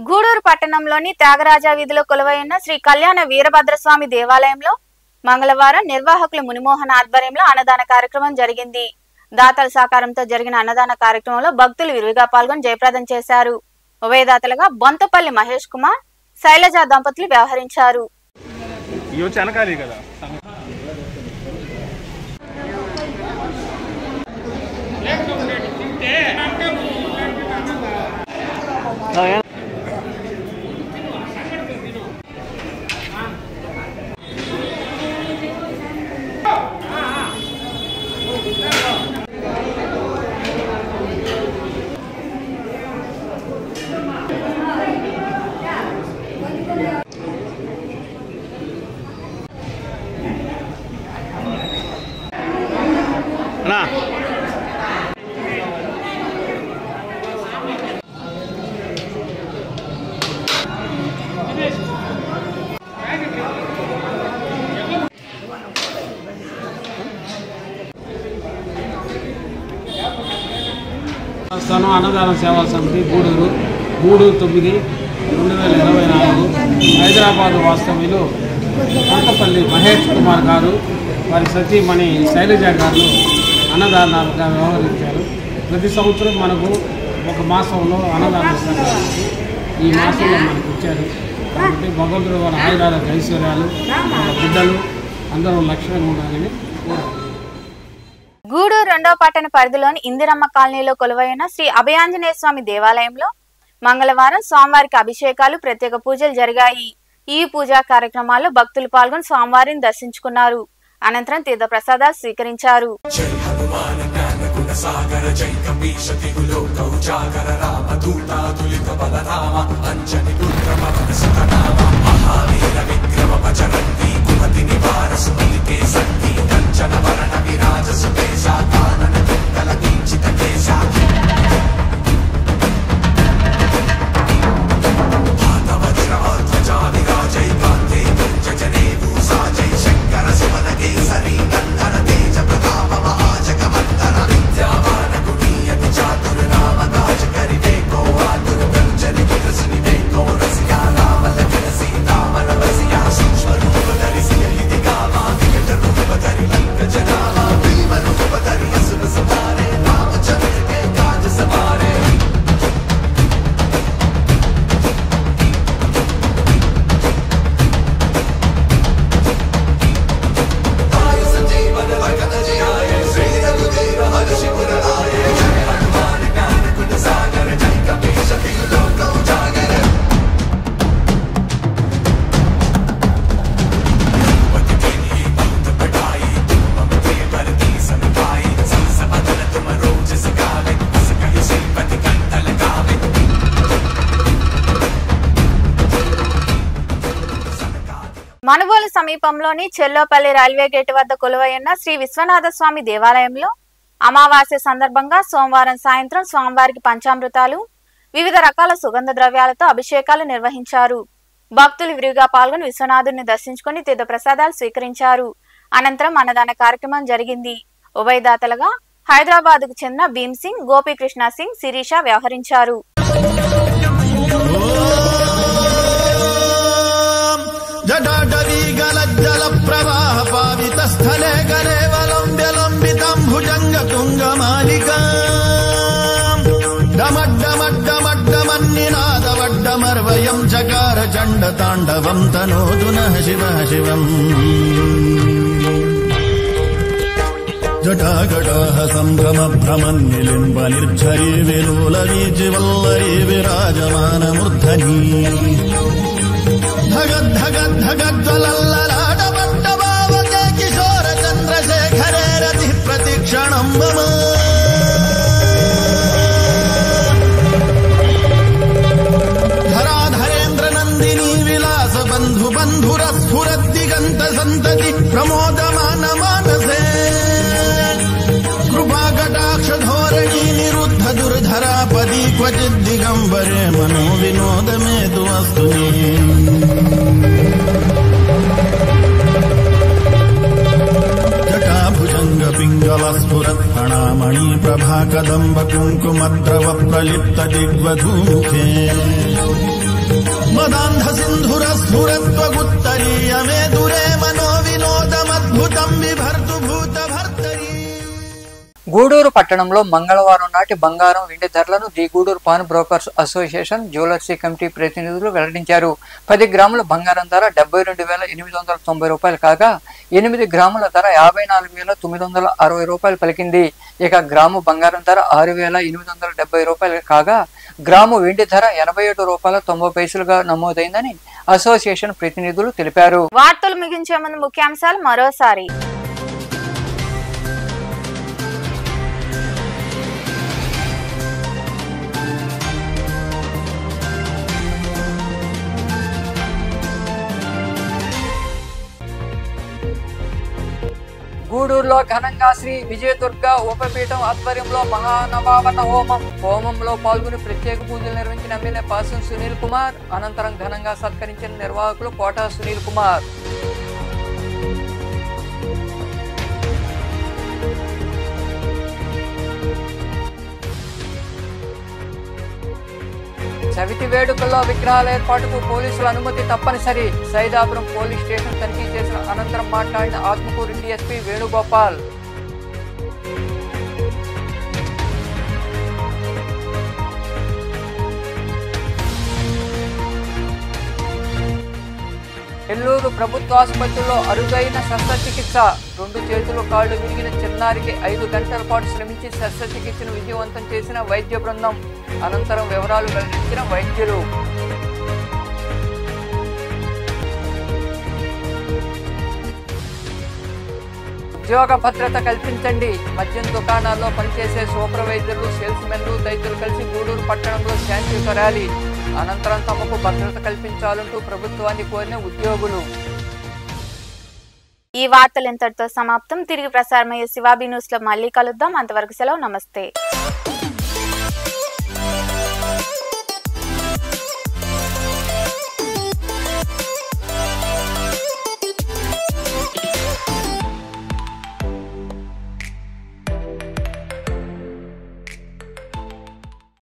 గూడూరు పట్టణంలోని త్యాగరాజ వీధిలో కొలువైన శ్రీ కళ్యాణ వీరభద్రస్వామి దేవాలయంలో మంగళవారం నిర్వాహకులు మునిమోహన్ ఆధ్వర్యంలో అన్నదాన కార్యక్రమం జరిగింది. దాతల సహకారంతో జరిగిన అన్నదాన కార్యక్రమంలో భక్తులు విరివిగా పాల్గొని జయప్రదం చేశారు. ఉభయదాతలుగా బొంతపల్లి మహేష్ కుమార్, శైలజ దంపతులు వ్యవహరించారు. అన్నదాన సేవా సమితి గూడూరు 3/9/2024 హైదరాబాద్ వాస్తవ్యులు బొంతపల్లి మహేష్ కుమార్ గారు వారి సతీమణి శైలజ గారు అన్నదానాలుగా వ్యవహరించారు. ప్రతి సంవత్సరం మనకు ఒక మాసంలో అన్నదానం ఇస్తారు. ఈ మాసంలో మనకు ఇచ్చారు కాబట్టి భగవంతుడు వారి ఆయురాలకు ఐశ్వర్యాలు వాళ్ళ బిడ్డలు అందరూ లక్ష్యంగా ఉండాలని కోరుకుంటున్నాను. గూడూరు 2వ పట్టణ పరిధిలోని ఇందిరమ్మ కాలనీలో కొలువైన శ్రీ అభయాంజనేయ స్వామి దేవాలయంలో మంగళవారం స్వామివారికి అభిషేకాలు, ప్రత్యేక పూజలు జరిగాయి. ఈ పూజా కార్యక్రమాల్లో భక్తులు పాల్గొని స్వామివారిని దర్శించుకున్నారు. అనంతరం తీర్థ ప్రసాదాలు స్వీకరించారు. మనుబోలు సమీపంలోని చెల్లోపల్లి రైల్వే గేటు వద్ద కొలువైన శ్రీ విశ్వనాథ స్వామి దేవాలయంలో అమావాస్య సందర్భంగా సోమవారం సాయంత్రం స్వామివారికి పంచామృతాలు, వివిధ రకాల సుగంధ ద్రవ్యాలతో అభిషేకాలు నిర్వహించారు. భక్తులు విరివిగా పాల్గొని విశ్వనాథుని దర్శించుకుని తీర్థ ప్రసాదాలు స్వీకరించారు. అనంతరం అన్నదాన కార్యక్రమం జరిగింది. ఉభయదాతలుగా హైదరాబాద్ కు చెందిన భీమ్ సింగ్, గోపీకృష్ణ సింగ్, శిరీష వ్యవహరించారు. జటాటవీ గలజ్జల ప్రవాహ పావిత స్థలే గలేవలంబ్యలంబితం భుజంగ తుంగమాలికా డమడ్డమడ్డమడ్డమన్నినాదవడ్డమర్వయం చకార చండ తాండవం తనోతు నః శివ శివం. జటాగటాహ సంభ్రమ భ్రమన్నిలింబ నిర్ఝరీ విలోల వీచివల్లరీ విరాజమానమూర్ధనీ ధగద్ధగద్ధగజ్వలల్లలాటపట్టభావకే కిశోర చంద్రశేఖరే రతి ప్రతిక్షణం మమ ధరాధరేంద్ర నందినీ విలాస బంధు బంధురస్ఫురద్దిగంత సంతతి ప్రమోదమాన మానసే కృపాకటాక్ష ధోరణీ నిరుద్ధ దుర్ధరాపది క్వచిద్దిగంబరే మనో వినోదమేతు వస్తుని జటాభుజంగ పింగళ స్ఫురత్ ఫణామణి ప్రభా కదంబ కుంకుమద్రవ ప్రలిప్త దిగ్వధూముఖే మదాంధ సింధుర స్ఫురత్వగుత్తరీయమే దురే మనో వినోదమద్భుతం విభర్తు భూత భర్తరీ. గూడూరు పట్టణంలో మంగళవారం నాటి బంగారం వెండి ధరలను the Gudur pawn brokers association జ్యువెలర్సీ కమిటీ ప్రతినిధులు వెల్లడించారు. 10 గ్రాముల బంగారం ధర 72,890 రూపాయలు కాగా 8 గ్రాముల ధర 54,960 రూపాయలు పలికింది. ఇక గ్రాము బంగారం ధర 6,870 రూపాయలు కాగా గ్రాము వెండి ధర 87 రూపాయల 90 పైసలుగా నమోదైందని అసోసియేషన్ ప్రతినిధులు తెలిపారు. వార్తలు ముగించే ముందు ముఖ్యాంశాలు మరోసారి. గూడూరులో ఘనంగా శ్రీ విజయదుర్గ ఉపపీఠం ఆధ్వర్యంలో మహానవావరణ హోమంలో పాల్గొని ప్రత్యేక పూజలు నిర్వహించిన ఎమ్మెల్యే పాసం సునీల్ కుమార్. అనంతరం ఘనంగా సత్కరించిన నిర్వాహకులు కోటా సునీల్ కుమార్. చవితి వేడుకల్లో విగ్రహాల ఏర్పాటుకు పోలీసుల అనుమతి తప్పనిసరి. సైదాపురం పోలీస్ స్టేషన్ తనిఖీ చేసిన అనంతరం మాట్లాడిన ఆత్మకూరు డీఎస్పీ వేణుగోపాల్. నెల్లూరు ప్రభుత్వ ఆసుపత్రిలో అరుదైన శస్త్రచికిత్స. 2 చేతులు కాళ్లు విరిగిన చిన్నారికి 5 గంటల పాటు శ్రమించి శస్త్రచికిత్సను విజయవంతం చేసిన వైద్య బృందం. అనంతరం వివరాలు వెల్లడించిన వైద్యులు. ఉద్యోగ భద్రత కల్పించండి. మద్యం దుకాణాల్లో పనిచేసే సూపర్వైజర్లు, సేల్స్ మెన్లు తదితరులు కలిసి గూడూరు పట్టణంలో శాంతియుత ర్యాలీ. అనంతరం తమకు భద్రత కల్పించాలంటూ ప్రభుత్వాన్ని కోరిన ఉద్యోగులు. ఈ వార్తలు ఇంతటితో సమాప్తం. తిరిగి ప్రసారమయ్యే శివాబీ న్యూస్ లో మళ్ళీ కలుద్దాం. అంతవరకు సెలవు. నమస్తే.